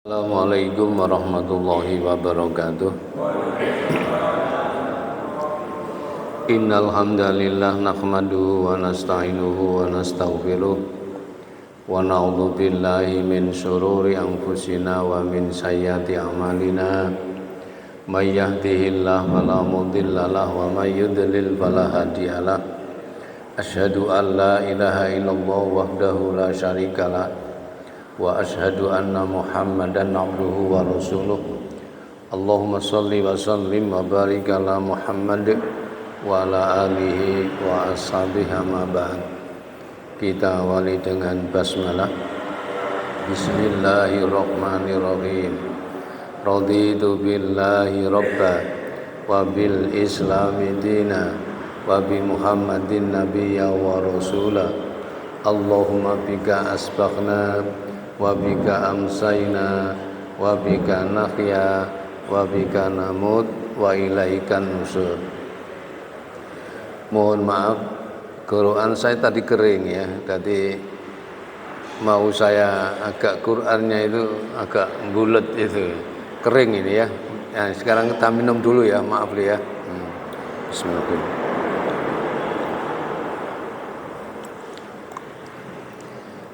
Assalamualaikum warahmatullahi wabarakatuh. Innal hamdalillah nahmaduhu wa nasta'inuhu wa nastaghfiruh wa na'udzu billahi min syururi anfusina wa min sayyiati a'malina. May yahdihillahu fala mudhillalah wa may yudlil fala hadiyalah. Asyhadu an la ilaha illallah wahdahu la syarikalah wa asyhadu anna Muhammadan abduhu wa rasuluh. Allahumma shalli wa sallim wa barik ala Muhammad wa ala alihi wa ashabihi ma ba'd. Kita awali dengan basmalah. Bismillahirrahmanirrahim. Raditu billahi rabba wa bil islami dina wa bi Muhammadin nabiyya wa rasula. Allahumma bika asbaghna wa bika amsayna wa bika nahya wa bika namut wa ilaikan nusur. Mohon maaf, Quran saya tadi kering ya. Tadi mau saya agak Qurannya itu agak bulat itu. Kering ini ya. Nah, sekarang kita minum dulu ya, maaf ya. Bismillahirrahmanirrahim.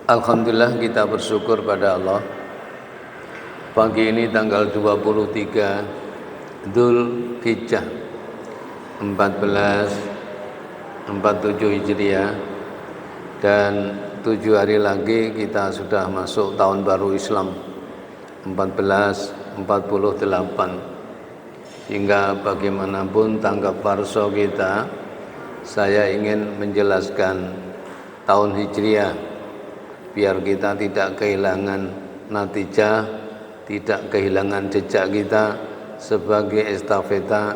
Alhamdulillah, kita bersyukur pada Allah. Pagi ini tanggal 23 Dzulhijjah 1447 Hijriah, dan 7 hari lagi kita sudah masuk tahun baru Islam 1448. Hingga bagaimanapun tanggap warso kita, saya ingin menjelaskan tahun Hijriah biar kita tidak kehilangan natijah, tidak kehilangan jejak kita sebagai estafeta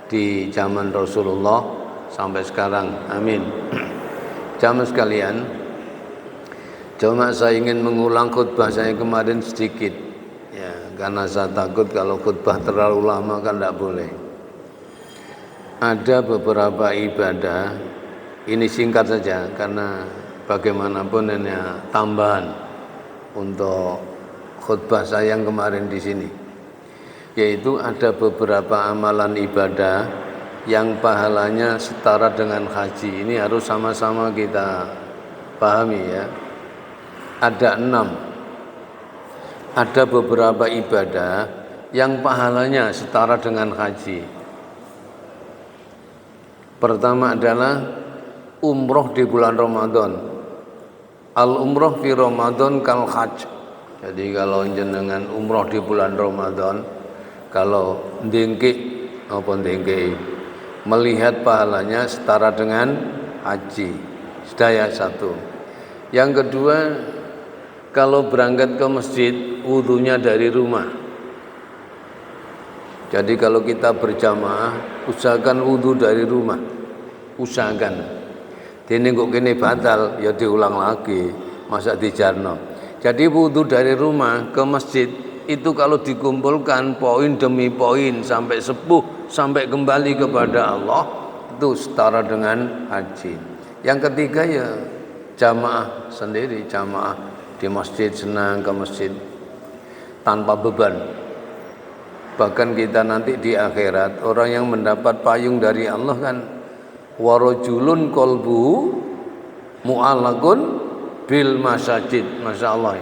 di zaman Rasulullah sampai sekarang. Amin. Jamaah sekalian, cuma saya ingin mengulang khutbah saya kemarin sedikit ya, karena saya takut kalau khutbah terlalu lama kan tidak boleh. Ada beberapa ibadah, ini singkat saja karena bagaimanapun ini tambahan untuk khutbah saya yang kemarin di sini, yaitu ada beberapa amalan ibadah yang pahalanya setara dengan haji. Ini harus sama-sama kita pahami ya. Ada 6. Ada beberapa ibadah yang pahalanya setara dengan haji. Pertama adalah umroh di bulan Ramadan. Al-umroh fi Ramadan kal hajj. Jadi kalau jenengan umroh di bulan Ramadan, kalau melihat pahalanya setara dengan haji. Sedaya satu. Yang kedua, kalau berangkat ke masjid, wudunya dari rumah. Jadi kalau kita berjamaah, usahakan wudu dari rumah. Usahakan. Dene kok kene batal ya diulang lagi, masa dijarno. Jadi wudu dari rumah ke masjid itu kalau dikumpulkan poin demi poin sampai sepuh, sampai kembali kepada Allah, itu setara dengan haji. Yang ketiga ya jamaah sendiri, jamaah di masjid, senang ke masjid tanpa beban. Bahkan kita nanti di akhirat, orang yang mendapat payung dari Allah kan warajulun qalbuhu mu'allaqun bil masajid. Masya Allah.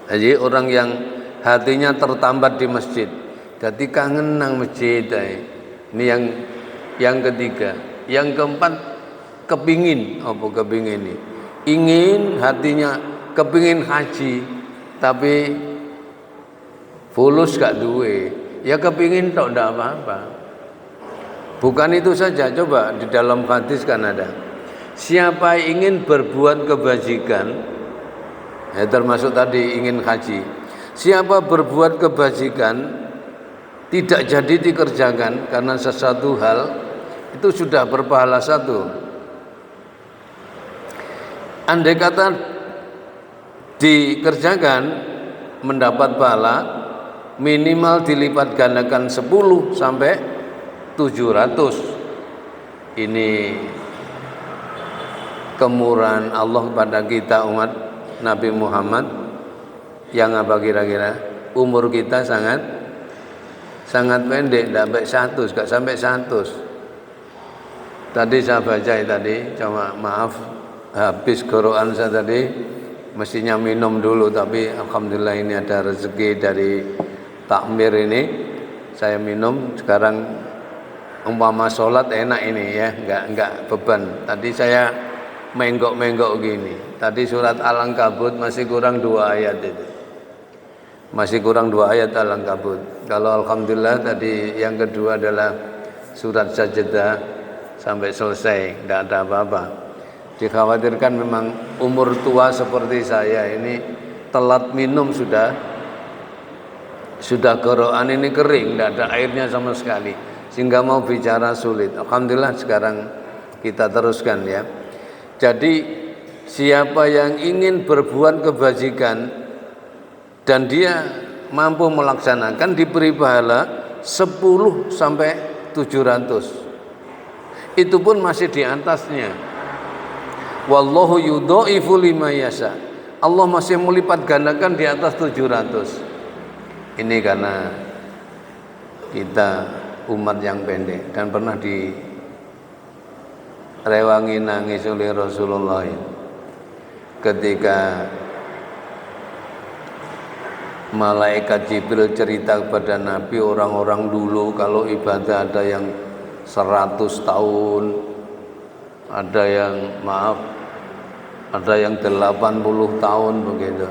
Jadi orang yang hatinya tertambat di masjid, jadi kangen nang masjid. Ini yang ketiga. Yang keempat, kepingin ini, ingin hatinya kepingin haji, tapi fulus gak duwe, ya kepingin tok ndak apa-apa. Bukan itu saja, coba di dalam hadis kan ada, siapa ingin berbuat kebajikan, ya termasuk tadi ingin haji, siapa berbuat kebajikan tidak jadi dikerjakan karena sesuatu hal, itu sudah berpahala 1. Andai kata dikerjakan mendapat pahala minimal dilipat gandakan 10 sampai 700. Ini kemurahan Allah kepada kita umat Nabi Muhammad Yang apa kira-kira? Umur kita sangat pendek, tidak sampai 100, gak sampai 100. Tadi saya baca tadi, cuma maaf habis Quran saya tadi, mestinya minum dulu, tapi alhamdulillah ini ada rezeki dari takmir ini, saya minum. Sekarang umpama sholat enak ini ya, enggak beban. Tadi saya menggok gini. Tadi surat Al-Ankabut masih kurang 2 ayat itu. Masih kurang 2 ayat Al-Ankabut. Kalau alhamdulillah tadi yang kedua adalah surat Sajdah sampai selesai, tidak ada apa-apa. Dikhawatirkan memang umur tua seperti saya ini telat minum sudah Quran ini kering, tidak ada airnya sama sekali, sehingga mau bicara sulit. Alhamdulillah sekarang kita teruskan ya. Jadi siapa yang ingin berbuat kebajikan dan dia mampu melaksanakan, diberi pahala 10 sampai 700. Itu pun masih di atasnya. Wallahu yudhaifu liman yasha. Allah masih melipat gandakan di atas 700. Ini karena kita umat yang pendek dan pernah direwangi nangis oleh Rasulullah ketika malaikat Jibril cerita kepada Nabi, orang-orang dulu kalau ibadah ada yang 100 tahun, ada yang 80 tahun begitu.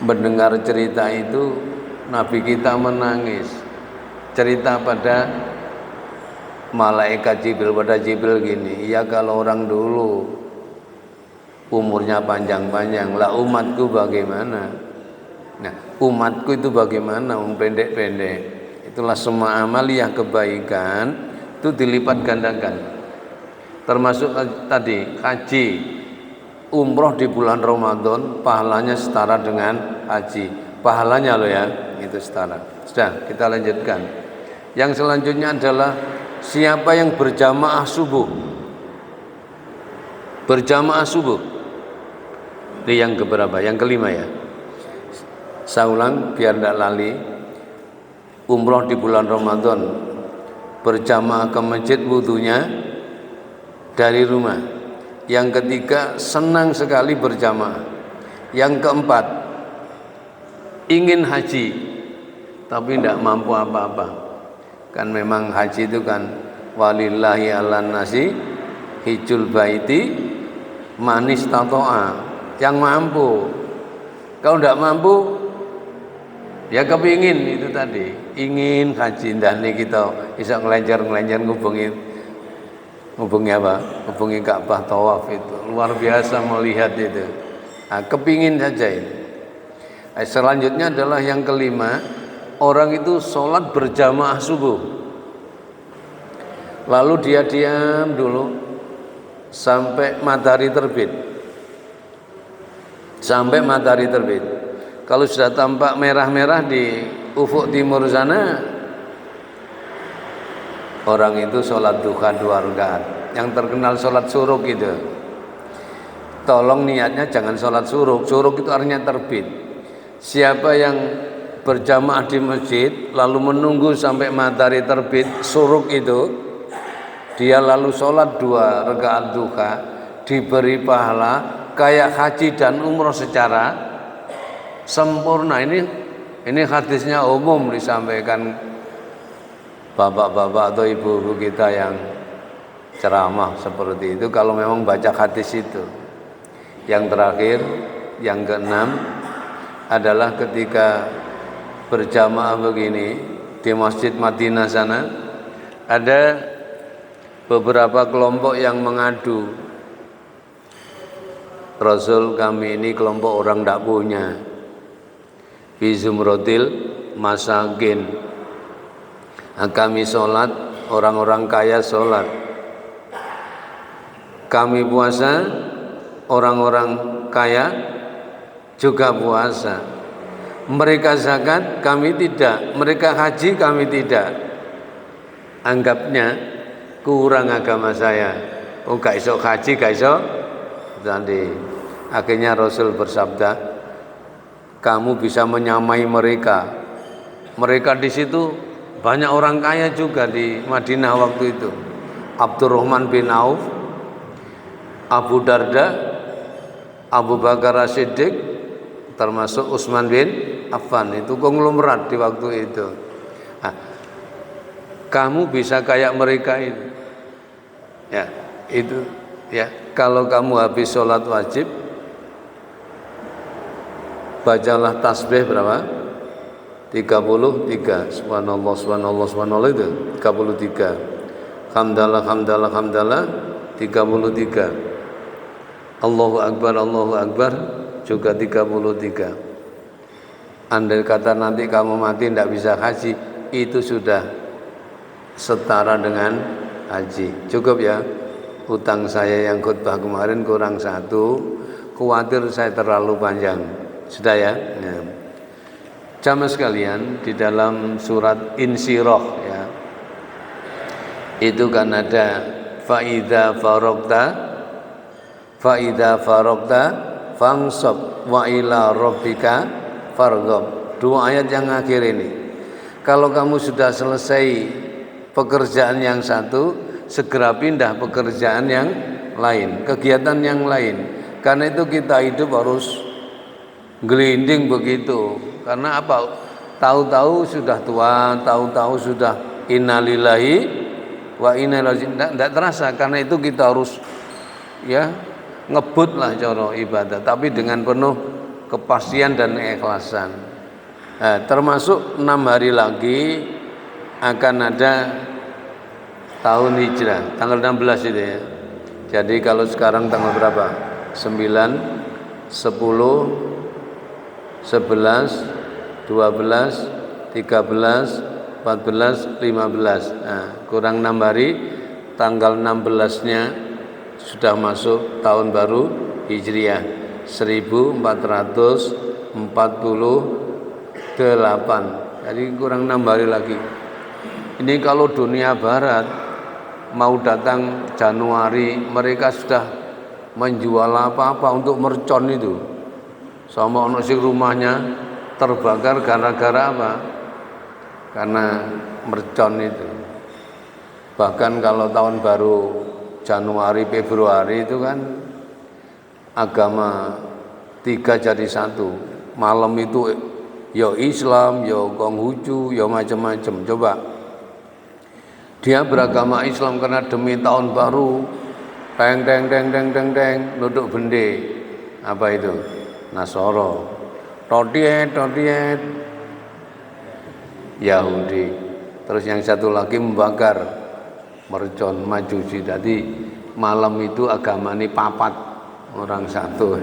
Mendengar cerita itu Nabi kita menangis. Cerita pada malaikat Jibril, pada Jibril gini, ya kalau orang dulu umurnya panjang-panjang, lah umatku bagaimana? Nah, umatku itu bagaimana? Pendek-pendek. Itulah semua amaliyah kebaikan itu dilipat gandakan. Termasuk tadi haji, umroh di bulan Ramadan pahalanya setara dengan haji. Pahalanya loh ya, itu setara. Sudah, kita lanjutkan. Yang selanjutnya adalah siapa yang berjamaah subuh. Berjamaah subuh. Ini yang keberapa? Yang kelima ya. Saya ulang biar tidak lali. Umroh di bulan Ramadan, berjamaah ke masjid, wudunya dari rumah. Yang ketiga, senang sekali berjamaah. Yang keempat, ingin haji tapi tidak mampu apa-apa. Kan memang haji itu kan walillahi ala nasi hijul baiti manis tatoa, yang mampu. Kalau tidak mampu ya kepingin itu tadi, ingin haji. Dan ini kita bisa ngelencer ngubungi apa? Ngubungi Ka'bah, tawaf, itu luar biasa melihat itu. Nah, kepingin saja ini. Selanjutnya adalah yang kelima, orang itu sholat berjamaah subuh, lalu dia diam dulu sampai matahari terbit. Kalau sudah tampak merah-merah di ufuk timur sana, orang itu sholat duha 2 rakaat. Yang terkenal sholat suruk itu. Tolong niatnya jangan sholat suruk. Suruk itu artinya terbit. Siapa yang berjamaah di masjid lalu menunggu sampai matahari terbit, suruk itu, dia lalu sholat 2 rakaat duha, diberi pahala kayak haji dan umroh secara sempurna. Ini hadisnya umum disampaikan bapak-bapak atau ibu-ibu kita yang ceramah seperti itu, kalau memang baca hadis itu. Yang terakhir, yang keenam adalah ketika berjamaah begini di Masjid Madinah sana, ada beberapa kelompok yang mengadu, Rasul kami ini kelompok orang tidak punya, fi zumratil masakin. Kami sholat, orang-orang kaya sholat. Kami puasa, orang-orang kaya juga puasa. Mereka zakat, kami tidak. Mereka haji, kami tidak. Anggapnya kurang agama saya. Oh, gak iso haji, gak iso. Tadi akhirnya Rasul bersabda, kamu bisa menyamai mereka. Mereka di situ banyak orang kaya juga di Madinah waktu itu. Abdurrahman bin Auf, Abu Darda, Abu Bakar As-Siddiq, termasuk Utsman bin Affan. Itu konglomerat di waktu itu. Nah, kamu bisa kayak mereka itu. Ya, itu ya. Kalau kamu habis sholat wajib, bacalah tasbih berapa? 33. Subhanallah, subhanallah, subhanallah itu 33. Hamdalah, hamdalah, hamdalah 33. Allahu Akbar, Allahu Akbar juga 33. Andai kata nanti kamu mati tidak bisa haji, itu sudah setara dengan haji. Cukup ya. Utang saya yang khutbah kemarin kurang 1, khawatir saya terlalu panjang. Sudah ya. Jamaah sekalian, di dalam surat Insyirah ya, itu kan ada faida farokta fangsab wa ila rabbika farghab. Dua ayat yang akhir ini. Kalau kamu sudah selesai pekerjaan yang satu, segera pindah pekerjaan yang lain, kegiatan yang lain. Karena itu kita hidup harus gelinding begitu. Karena apa? Tahu-tahu sudah tua, tahu-tahu sudah innalillahi wa inna ilaihi raji'un. Tidak terasa. Karena itu kita harus ya ngebut lah cara ibadah, tapi dengan penuh kepastian dan keikhlasan. Termasuk 6 hari lagi akan ada tahun hijrah, tanggal 16 itu ya. Jadi kalau sekarang tanggal berapa? 9, 10, 11, 12, 13, 14, 15. Kurang 6 hari, tanggal 16-nya sudah masuk tahun baru Hijriah 1448. Jadi kurang 6 hari lagi. Ini kalau dunia barat mau datang Januari, mereka sudah menjual apa-apa untuk mercon itu. Sama ono sing rumahnya terbakar gara-gara apa? Karena mercon itu. Bahkan kalau tahun baru Januari, Februari itu kan agama 3 jadi 1. Malam itu ya Islam, ya Konghucu, ya macam-macam. Coba dia beragama Islam karena demi tahun baru, teng duduk bende. Apa itu? Nasoro. Todiet Yahudi. Terus yang satu lagi membakar mercon Majusi. Jadi malam itu agama ini papat orang satu.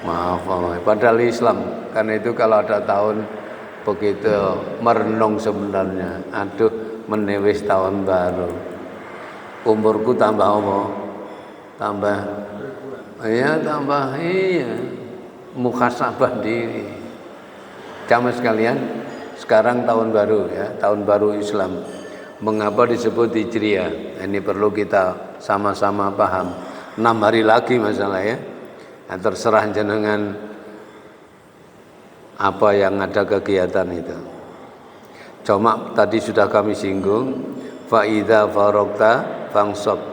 Maaf, padahal Islam. Karena itu kalau ada tahun begitu merenung sebenarnya. Aduh, menewis tahun baru. Umurku tambah apa? Tambah. Iya, tambah. Iya. Muhasabah diri. Jamaah sekalian, sekarang tahun baru ya, tahun baru Islam. Mengapa disebut Hijriah? Ini perlu kita sama-sama paham. 6 hari lagi masalah ya. Nah, terserah jenengan apa yang ada kegiatan itu. Cuma tadi sudah kami singgung, faida farokta fangsab.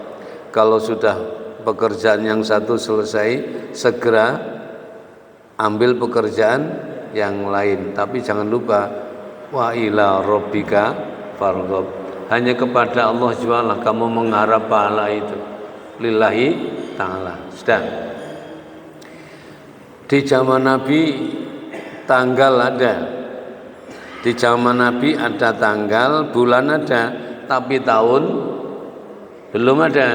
Kalau sudah pekerjaan yang satu selesai, segera ambil pekerjaan yang lain. Tapi jangan lupa wa ila rabbika farghab. Hanya kepada Allah SWT kamu mengharap pahala itu. Lillahi ta'ala. Sudah. Di zaman Nabi tanggal ada. Di zaman Nabi ada tanggal, bulan ada, tapi tahun belum ada.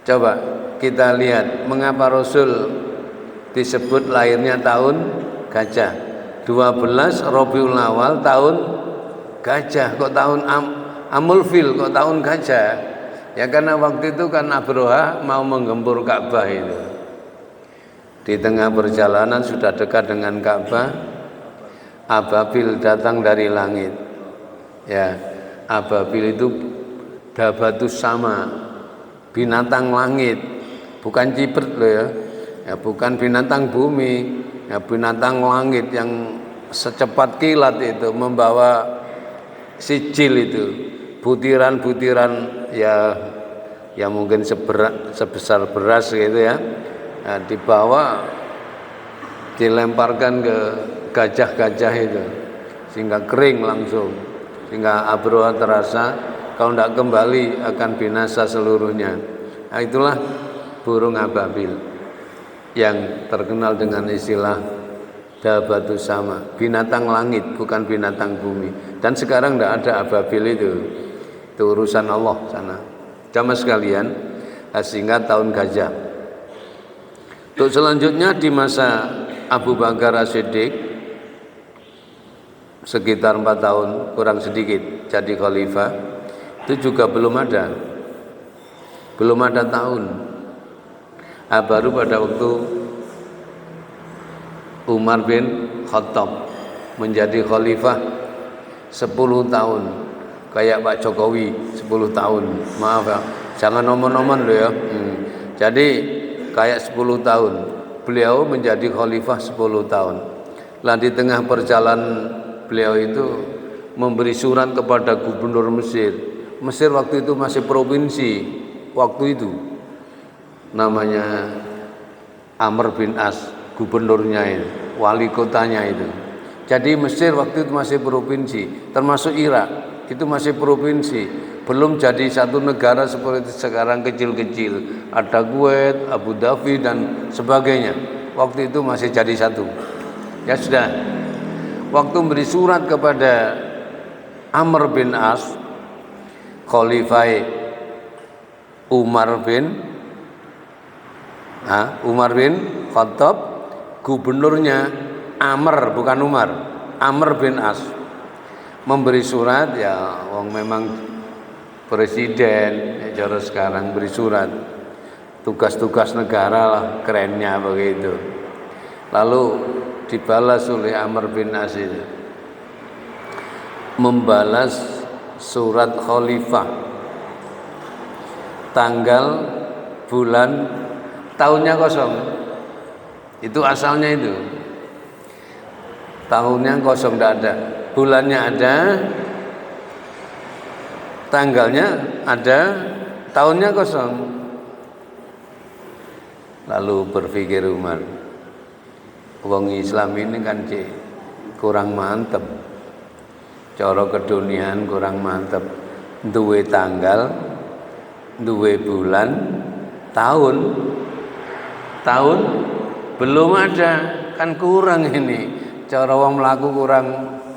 Coba kita lihat mengapa Rasul disebut lahirnya tahun gajah. 12 Rabiul Awal tahun gajah. Kok tahun Amul Fil, kok tahun gajah? Ya karena waktu itu kan Abraha mau menggempur Ka'bah itu. Di tengah perjalanan sudah dekat dengan Ka'bah, Ababil datang dari langit. Ya, Ababil itu dabatus sama, binatang langit, bukan cipret loh ya. Ya bukan binatang bumi. ya, binatang langit yang secepat kilat itu membawa sijil itu, butiran-butiran ya mungkin sebesar beras gitu ya, nah, dibawa dilemparkan ke gajah-gajah itu sehingga kering langsung, sehingga Abraha terasa kalau tidak kembali akan binasa seluruhnya. Nah, itulah burung ababil yang terkenal dengan istilah dabatus sama, binatang langit bukan binatang bumi. Dan sekarang tidak ada ababil itu urusan Allah sana. Jamaah sekalian, sehingga tahun gajah. Untuk selanjutnya di masa Abu Bakar As-Siddiq sekitar 4 tahun kurang sedikit jadi khalifah, itu juga belum ada tahun. Baru pada waktu Umar bin Khattab menjadi khalifah 10 tahun, kayak Pak Jokowi 10 tahun, maaf ya, jangan nomor-nomor loh ya. Jadi kayak 10 tahun beliau menjadi khalifah 10 tahun. Lah di tengah perjalanan beliau itu memberi surat kepada gubernur Mesir. Mesir waktu itu masih provinsi, waktu itu namanya Amr bin As, gubernurnya itu, wali kotanya itu. Jadi Mesir waktu itu masih provinsi, termasuk Irak itu masih provinsi, belum jadi satu negara seperti sekarang kecil-kecil. Ada Kuwait, Abu Dhabi dan sebagainya. Waktu itu masih jadi satu. Ya sudah, waktu beri surat kepada Amr bin As, khalifah Umar bin Khattab, gubernurnya Amr bukan Umar, Amr bin As, memberi surat, ya wong memang presiden ya, cara sekarang beri surat tugas-tugas negara lah, kerennya begitu. Lalu dibalas oleh Amr bin As itu, membalas surat khalifah, tanggal, bulan, tahunnya kosong. Itu asalnya itu tahunnya kosong, tidak ada, bulannya ada, tanggalnya ada, tahunnya kosong. Lalu berpikir Umar, wong Islam ini kan kurang mantep, cara keduniaan kurang mantep, duwe tanggal, duwe bulan, tahun belum ada, kan kurang ini. Cara wong melaku kurang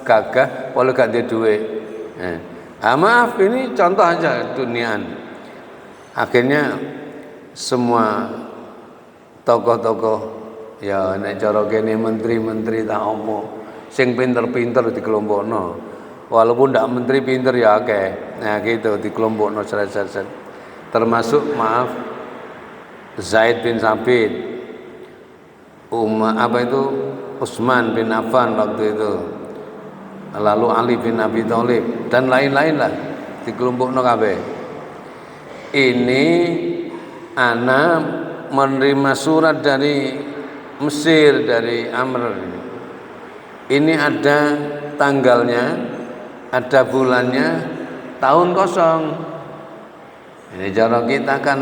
gagah, kalau gak ada duit. Maaf, ini contoh aja duniaan. Akhirnya semua tokoh-tokoh, ya nek cara kene menteri-menteri tak ompo, sing pinter-pinter dikelompokno. Walaupun ndak menteri pinter ya akeh. Nah gitu dikelompokno seret-seret. Termasuk maaf Zaid bin Sabit, Utsman bin Affan waktu itu, lalu Ali bin Abi Thalib dan lain-lain lah dikelompokno kabeh. Ini ana menerima surat dari Mesir, dari Amr. Ini ada tanggalnya, ada bulannya, tahun kosong. Ini cara kita kan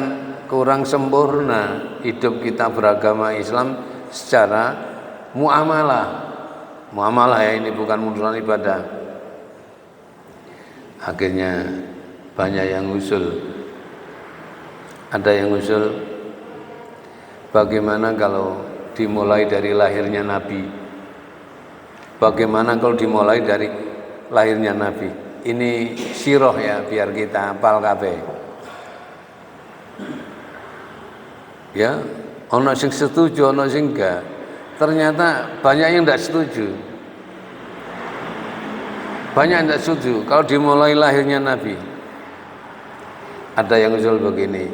kurang sempurna hidup kita beragama Islam secara muamalah ya, ini bukan urusan ibadah. Akhirnya banyak yang usul, ada yang usul bagaimana kalau dimulai dari lahirnya Nabi, bagaimana kalau dimulai dari lahirnya Nabi. Ini sirah ya, biar kita hafal kabeh. Ya, ono sing setuju, ono sing enggak. Ternyata banyak yang tidak setuju. Banyak yang tidak setuju kalau dimulai lahirnya Nabi. Ada yang usul begini,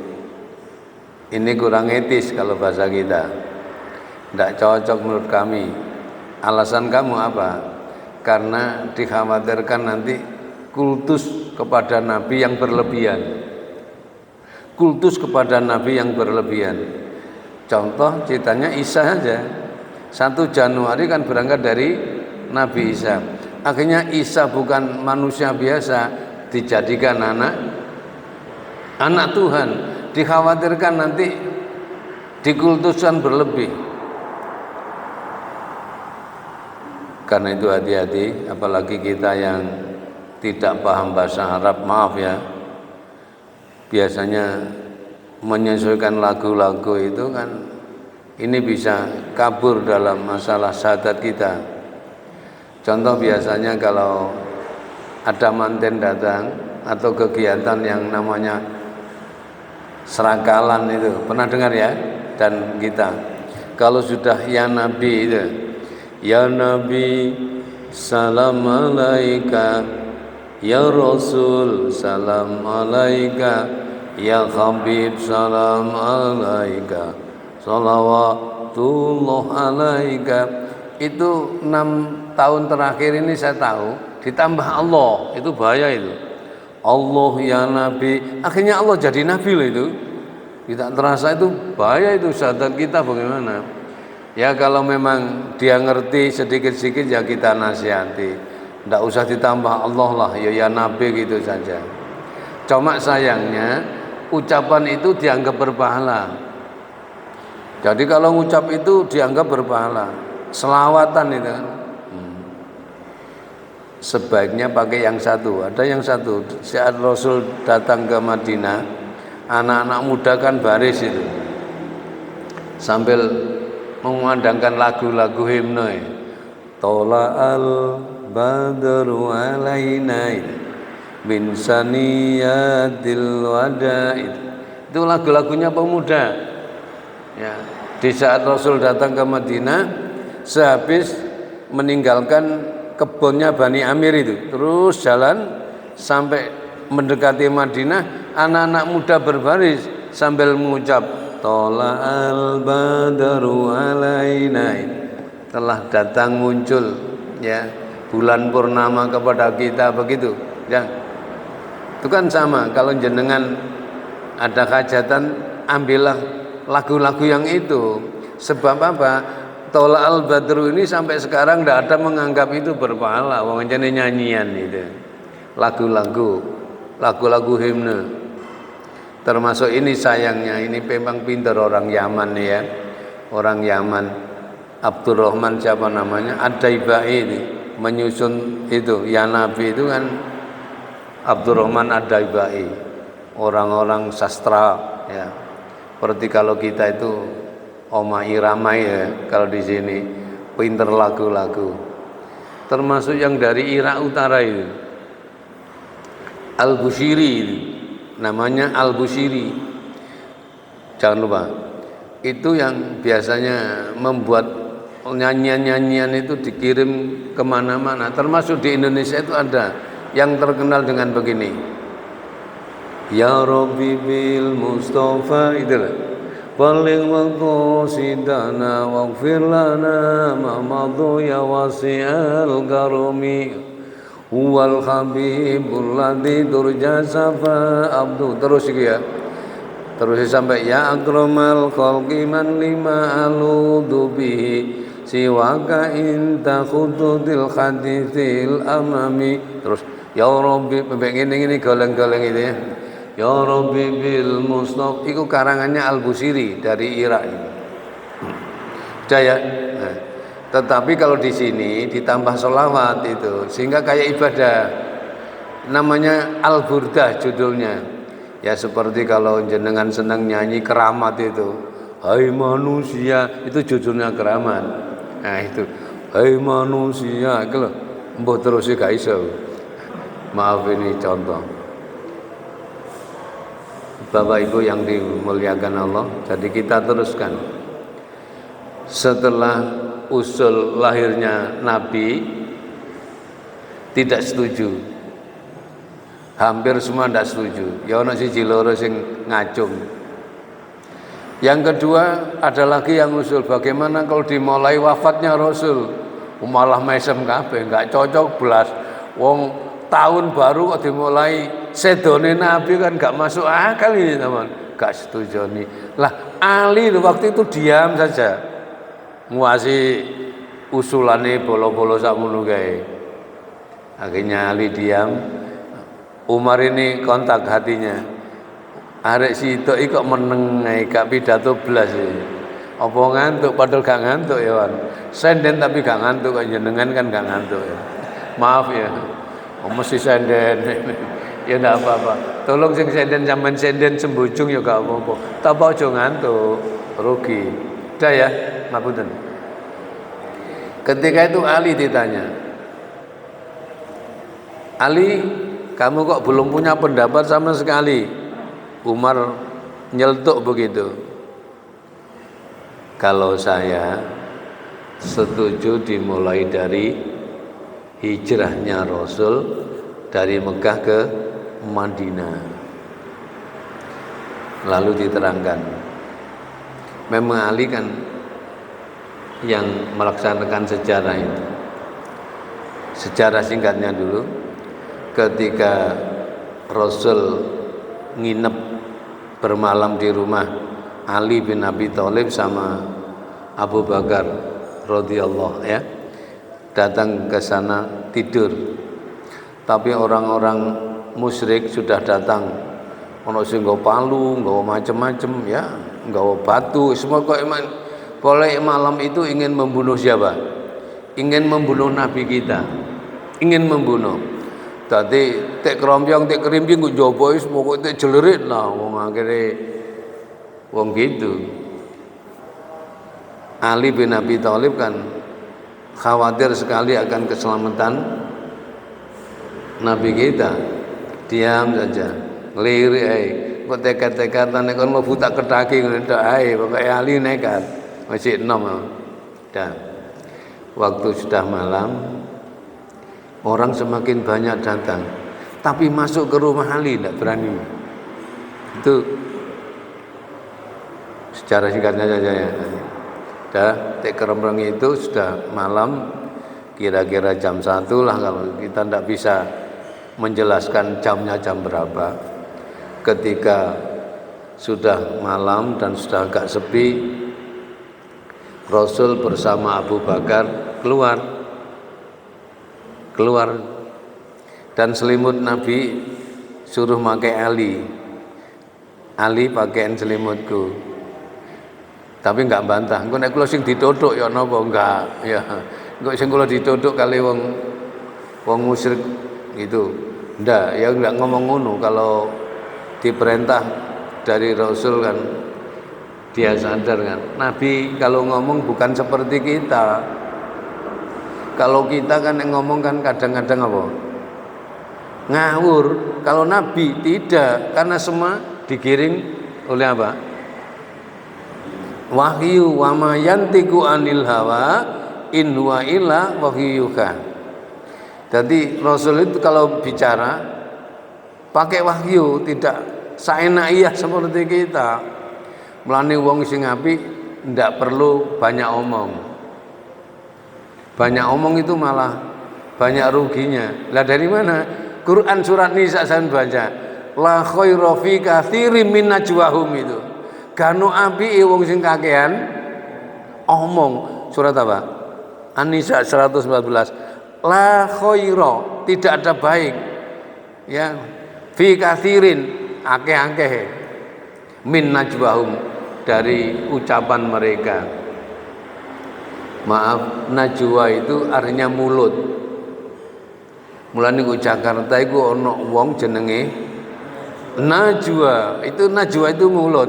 ini kurang etis kalau bahasa kita, tidak cocok menurut kami. Alasan kamu apa? Karena dikhawatirkan nanti kultus kepada Nabi yang berlebihan. Kultus kepada Nabi yang berlebihan. Contoh ceritanya Isa saja. 1 Januari kan berangkat dari Nabi Isa. Akhirnya Isa bukan manusia biasa, dijadikan anak Tuhan. Dikhawatirkan nanti dikultuskan berlebih. Karena itu hati-hati, apalagi kita yang tidak paham bahasa Arab, maaf ya. Biasanya menyesuaikan lagu-lagu itu kan ini bisa kabur dalam masalah syahadat kita. Contoh biasanya kalau ada manten datang atau kegiatan yang namanya serakalan itu, pernah dengar ya? Dan kita kalau sudah ya Nabi itu, ya Nabi salam alaika, ya Rasul salam alaika, ya Habib salam alaika, salawatullah alaika. Itu 6 tahun terakhir ini saya tahu ditambah Allah, itu bahaya itu. Allah ya Nabi, akhirnya Allah jadi Nabi loh itu. Tidak terasa, itu bahaya itu syahadat kita bagaimana. Ya kalau memang dia ngerti sedikit-sedikit ya kita nasihati. Tidak usah ditambah Allah lah, ya Nabi gitu saja. Cuma sayangnya ucapan itu dianggap berpahala. Jadi kalau ngucap itu dianggap berpahala. Selawatan itu kan. Sebaiknya pakai yang satu. Ada yang satu, saat Rasul datang ke Madinah, anak-anak muda kan baris itu sambil mengumandangkan lagu-lagu himne. Tola'al badru alaina min saniyatil wada'i. Itu lagu-lagunya pemuda. Ya, di saat Rasul datang ke Madinah, sehabis meninggalkan kebunnya Bani Amir itu, terus jalan sampai mendekati Madinah, anak-anak muda berbaris sambil mengucap Tola'al badru alaina, telah datang muncul ya bulan purnama kepada kita, begitu ya. Itu kan sama, kalau jenengan ada hajatan ambillah lagu-lagu yang itu. Sebab apa? Tola'al badru ini sampai sekarang tidak ada menganggap itu berpahala. Wong jane nyanyian itu, lagu-lagu himne. Termasuk ini sayangnya, ini memang pintar orang Yaman ya, orang Yaman. Abdurrahman siapa namanya, Ad-Daibai ini menyusun itu ya Nabi itu kan Abdurrahman Ad-Daibai, orang-orang sastra ya. Seperti kalau kita itu Oma Irama ya, kalau di sini pinter lagu-lagu. Termasuk yang dari Irak Utara itu, Al-Bushiri itu, namanya Al-Bushiri. Jangan lupa, itu yang biasanya membuat nyanyian-nyanyian itu dikirim kemana-mana. Termasuk di Indonesia itu ada yang terkenal dengan begini. Ya Rabbi bil Mustafa, itulah. Paling maqsidana waghfir lana ma madhu ya wasi'al karami huwal habibul ladzi turja safa abdu. Terus gitu ya, terus sampai ya akramal khalqi man lima aludu bihi siwaka inta khututil hadithil amami. Terus ya Rabbi, ini goleng-goleng itu ya. Ya Rabbi bil Mustafa, itu karangannya Al-Busiri dari Irak ini. Sudah ya. Nah, tetapi kalau di sini ditambah sholawat itu, sehingga kayak ibadah. Namanya Al-Burdah judulnya. Ya seperti kalau jenengan senang nyanyi keramat itu, hai manusia, itu judulnya keramat. Nah itu, hai manusia, itu loh. Mbah terus gak iso. Maaf ini contoh. Bapak Ibu yang dimuliakan Allah, jadi kita teruskan. Setelah usul lahirnya Nabi tidak setuju, hampir semua tidak setuju. Ya ono siji loro sing ngacung. Yang kedua ada lagi yang usul, bagaimana kalau dimulai wafatnya Rasul, malah mesem kabeh, enggak cocok belas. Wong tahun baru kok dimulai sedone Nabi, kan gak masuk akal ini teman. Gak setuju nih. Lah Ali waktu itu diam saja. nguasi usulane bolo-bolo sakmono kae. Akhirnya Ali diam. Umar ini kontak hatinya. Arek sitok iki kok meneng ae gak pidato blas iki. Apa ngantuk padahal gak ngantuk ya, Wan. Senden tapi gak ngantuk kok jenengan kan gak ngantuk ya. Maaf ya. Oh, mesti senden. Ya enggak apa-apa. Tolong sing senden sampean senden sembujung ya gak apa-apa. Tapi aja ngantuk, rugi. Udah ya, ngapunten. Ketika itu Ali ditanya, Ali, kamu kok belum punya pendapat sama sekali? Umar nyeletuk begitu. Kalau saya setuju dimulai dari hijrahnya Rasul dari Mekah ke Madinah. Lalu diterangkan, memang Ali kan yang melaksanakan sejarah itu. Sejarah singkatnya dulu, ketika Rasul nginep bermalam di rumah Ali bin Abi Thalib sama Abu Bakar radhiyallahu ya, datang ke sana tidur. Tapi orang-orang musyrik sudah datang, ono sing nggawa palu, nggawa macam-macam ya, nggawa batu, semua kok iman. Boleh malam itu ingin membunuh siapa? Ingin membunuh Nabi kita, ingin membunuh. Tadi tek kerompong, tek kerimping, gue jopo is pokoknya tek jelerit lah, wong akhirnya wong gitu. Ali bin Abi Thalib kan khawatir sekali akan keselamatan Nabi kita. Diam saja, ngelirik ae. Kok tekad-tekatan nek kon mlebu tak kedaki ngono tok ae, pokoke Ali nekat. Masih 6. Dan waktu sudah malam, orang semakin banyak datang, tapi masuk ke rumah Ali tidak berani. Itu secara singkatnya saja ya. Dah tek kerembreng itu sudah malam, kira-kira jam 1 lah, kalau kita tidak bisa menjelaskan jamnya jam berapa. Ketika sudah malam dan sudah agak sepi, Rasul bersama Abu Bakar keluar dan selimut Nabi suruh pakai Ali pakaian selimutku, tapi enggak bantah. Engko nek kula sing ditodhok ya napa enggak ya, engko sing kula ditodhok kali wong musyrik gitu ndak ya, enggak ngomong ngono. Kalau diperintah dari Rasul kan dia sadar kan, Nabi kalau ngomong bukan seperti kita. Kalau kita kan yang ngomong kan kadang-kadang apa? Ngawur. Kalau Nabi tidak, karena semua digiring oleh apa? Wahyu, wa ma yantiqu anil hawa in huwa illa wahyuka. Jadi Rasul itu kalau bicara pakai wahyu, tidak saenaknya seperti kita. Mulane wong sing apik ndak perlu banyak omong. Banyak omong itu malah banyak ruginya. Lah dari mana? Quran surat Nisa saya baca. La khaira fi katsirin min najwahum itu. Ganu apike wong sing kakean omong. Surat apa? An-Nisa 114. La khaira, tidak ada baik. Ya. Fi katsirin akeh-akeh min najwahum, dari ucapan mereka. Maaf, najwa itu artinya mulut. Mulane ku Jakarta iku ana wong jenenge najwa. Itu najwa itu mulut.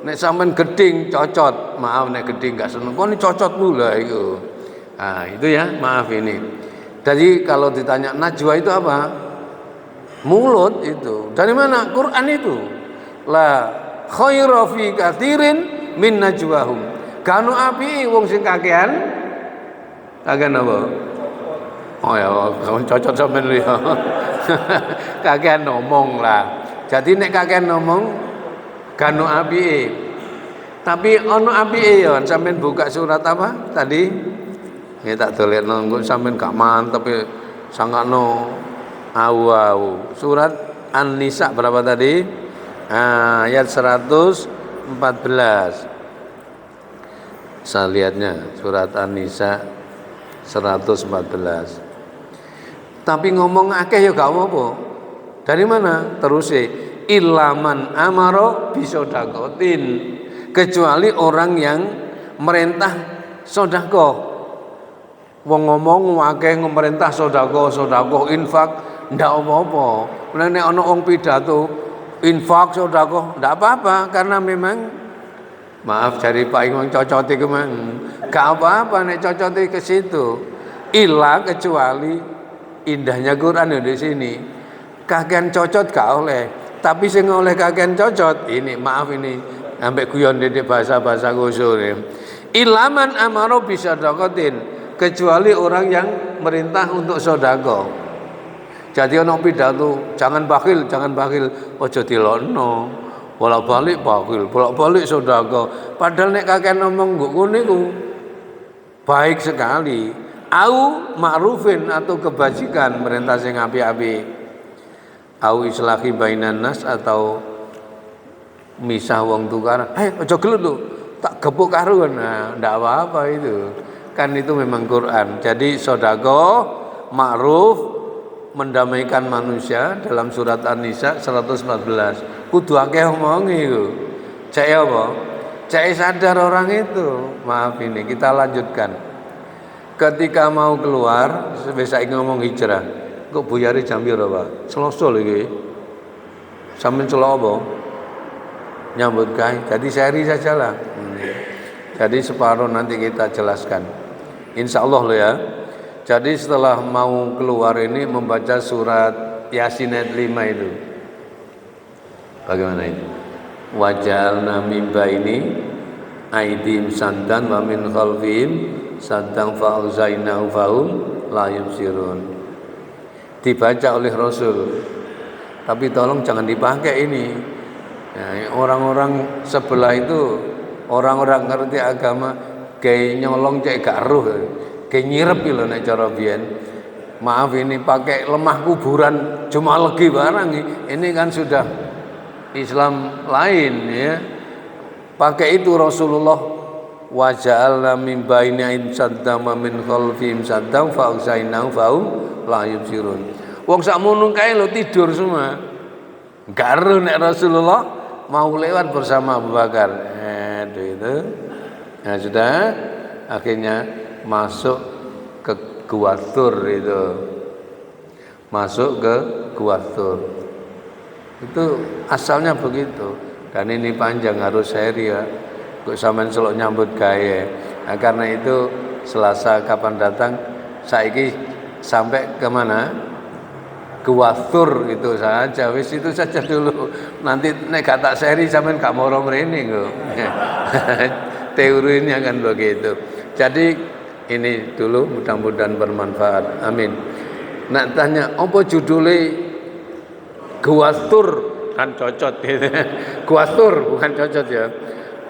Nek sampean geding cocot, maaf nek geding gak seneng. Kok cocot mula iku. Ah, itu ya, maaf ini. Jadi kalau ditanya najwa itu apa? Mulut itu. Dari mana? Quran itu. La khaira fi katsirin min najwahum. Kanu api wong sing kakean apa? Oh ya, kamu cocok sampean ya. Kakean ngomong lah. Jadi nek kakean ngomong kanu api. Tapi ono api ya, sampean buka surat apa tadi? Ya tak dolen nunggu sampean gak mantep ya. Sangakno au. Surat An-Nisa berapa tadi? Ayat 114. Saya lihatnya surat An-Nisa 114. Tapi ngomong akeh ya gak apa-apa. Dari mana? Terus ilaman amaro bisodakotin, kecuali orang yang merintah sodako. Wong ngomong akeh ngemerintah sodako infak ndak apa-apa. Nek ana wong pidato infak sodako ndak apa-apa, karena memang maaf dari Pak Imam cocote ke mang gak apa-apa nek cocote ke situ. Ila kecuali indahnya Quran di sini. Kakean cocot gak oleh, tapi sing oleh kakean cocot ini maaf ini ambek guyon dedek bahasa-bahasa kusur. Ilaman amaro bisadaqatin, kecuali orang yang merintah untuk sodako. Jadi ono pidato jangan bakhil, ojo dilokno. Bolak-balik bakhil, bolak-balik sodako. Padahal nek kakek ngomong nggo ngene iku baik sekali. Au ma'rufin, atau kebajikan, merintah sing api-api. Au islahi bainan nas, atau misah wong tukaran. Ojo gelut lho, tak gepuk karuan. Nah, ndak apa-apa itu. Kan itu memang Quran. Jadi sodako, ma'ruf, mendamaikan manusia dalam surat An-Nisa 114. Kudu akeh omongi itu. Cek apa? Cek sadar orang itu. Maaf ini kita lanjutkan. Ketika mau keluar, sebisa ngomong hijrah. Kok buyari jam piro, Pak? Selasa lagi. Sampeyan celok apa? Nyambut gawe. Jadi seri sajalah. Jadi separuh nanti kita jelaskan. Insya Allah loh ya. Jadi setelah mau keluar ini membaca surat Yasin ayat 5 itu. Bagaimana itu? Wajalna min baini aidim sandan wa min khalfihim sandan fa'uzainahu fahum la yubsirun. Dibaca oleh Rasul. Tapi tolong jangan dipakai ini. Nah, orang-orang sebelah itu, orang-orang ngerti agama kayak nyolong cek gak roh, kayak nyirep lho nek cara biyen. Maaf ini pakai lemah kuburan cuma legi barang ini kan sudah Islam lain ya. Pakai itu Rasulullah wa ja'alna min bainihim saddan wa min khalfihim saddan fa usainahu fahum la yubsirun. Wong sakmono kae lho tidur semua. Gak roh nek Rasulullah mau lewat bersama Abu Bakar. Itu. Nah, sudah akhirnya masuk ke Gua Tur itu. Masuk ke Gua Tur. Itu asalnya begitu. Dan ini panjang harus seri ya. Kok sampean selok nyambut gawe. Nah, karena itu Selasa kapan datang saiki sampai ke mana? Gua Tur itu saja, wis itu saja dulu. Nanti nek gak tak seri sampean gak moro mrene kok. Teorinya kan begitu. Jadi ini dulu mudah-mudahan bermanfaat. Amin. Nak tanya apa judulnya Gua Tur kan cocot gitu. Gua Tur bukan cocot ya.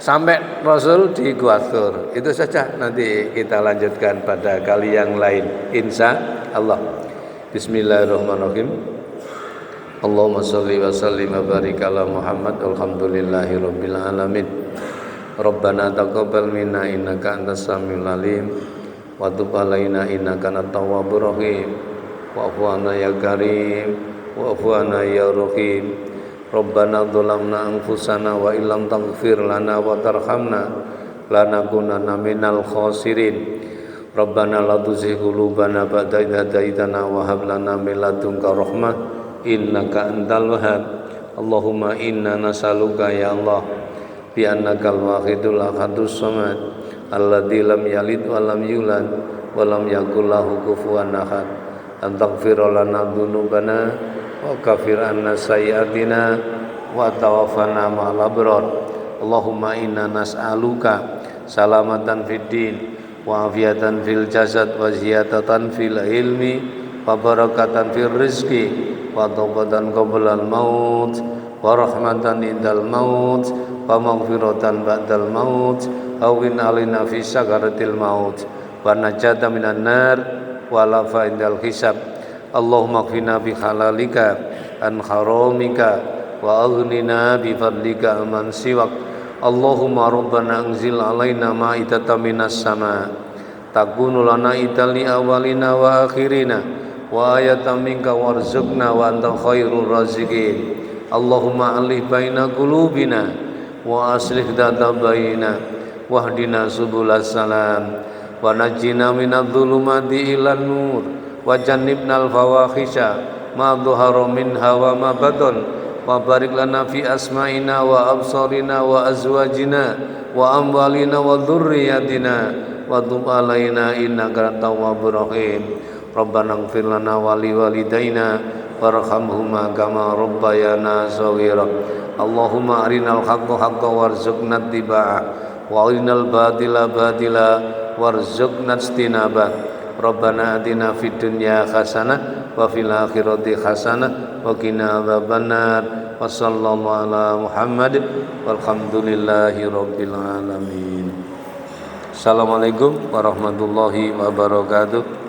Sampai Rasul di Gua Tur. Itu saja, nanti kita lanjutkan pada kali yang lain insya Allah. Bismillahirrahmanirrahim. Allahumma sholli wa sallim wa barik ala Muhammad. Alhamdulillahirabbil alamin. Rabbana taqabbal minna innaka antas samiul alim wa tub alaina innaka antat tawwabur rahim. Wa'fu 'anna ya karim wa'fu 'anna ya rahim. Rabbana dzalamna anfusana wa illam taghfir lana wa tarhamna lanakunanna minal khasirin. Rabbana la tuzigh qulubana ba'da idh hadaitana wa hab lana min ladunka rahmah innaka antal wahhab. Allahumma inna nas'aluka ya Allah bi annakal wahidul ahadus samad alladzi lam yalid wa lam yulad wa lam yakul lahu kufuwan ahad an taghfir lana dzunubana wa kafir anna sayyi'atina wa tawaffana ma'al abrar. Allahumma inna nas'aluka salamatan fid din wa afiatan fil jasad wa ziyadatan fil ilmi wa barakatan fil rizqi wa taubatan qabla al maut wa rahmatan indal maut wa maghfiratan ba'dal maut awin alina fi sakaratil maut wa najata minan nar wa lafa indal hisab. Allahumma qfina bi halalika an haramika wa aghnina bi fadlika aman siwak. Allahumma rabbana anzil alaina ma'idatan minas sama takunu lana idan li awalina wa akhirina wa ayatan minka warzuqna wa anta khairur raziqin. Allahumma alih baina qulubina wa aslih data baina wahdina subulas salam wa najjina minadh dhulumati ilan nur wa jannibnal fawahisha ma dhahara minha wa ma batan wa barik lana fi asma'ina wa absarina wa azwajina wa amwalina wa dhurriyyatina wa tub alaina innaka tawwabur rahim. Rabbana ighfir lana wa li walidaina warhamhuma kama rabbayana shaghira. Allahumma arinal haqqa haqqan warzuqna ittiba'ah wa arinal batila batila warzuqna ijtinabah. Rabbana atina fid dunya hasanah wa fil akhirati hasanah wa qina adzabannar. Wa sallallahu ala Muhammad walhamdulillahi rabbil alamin. Assalamualaikum warahmatullahi wabarakatuh.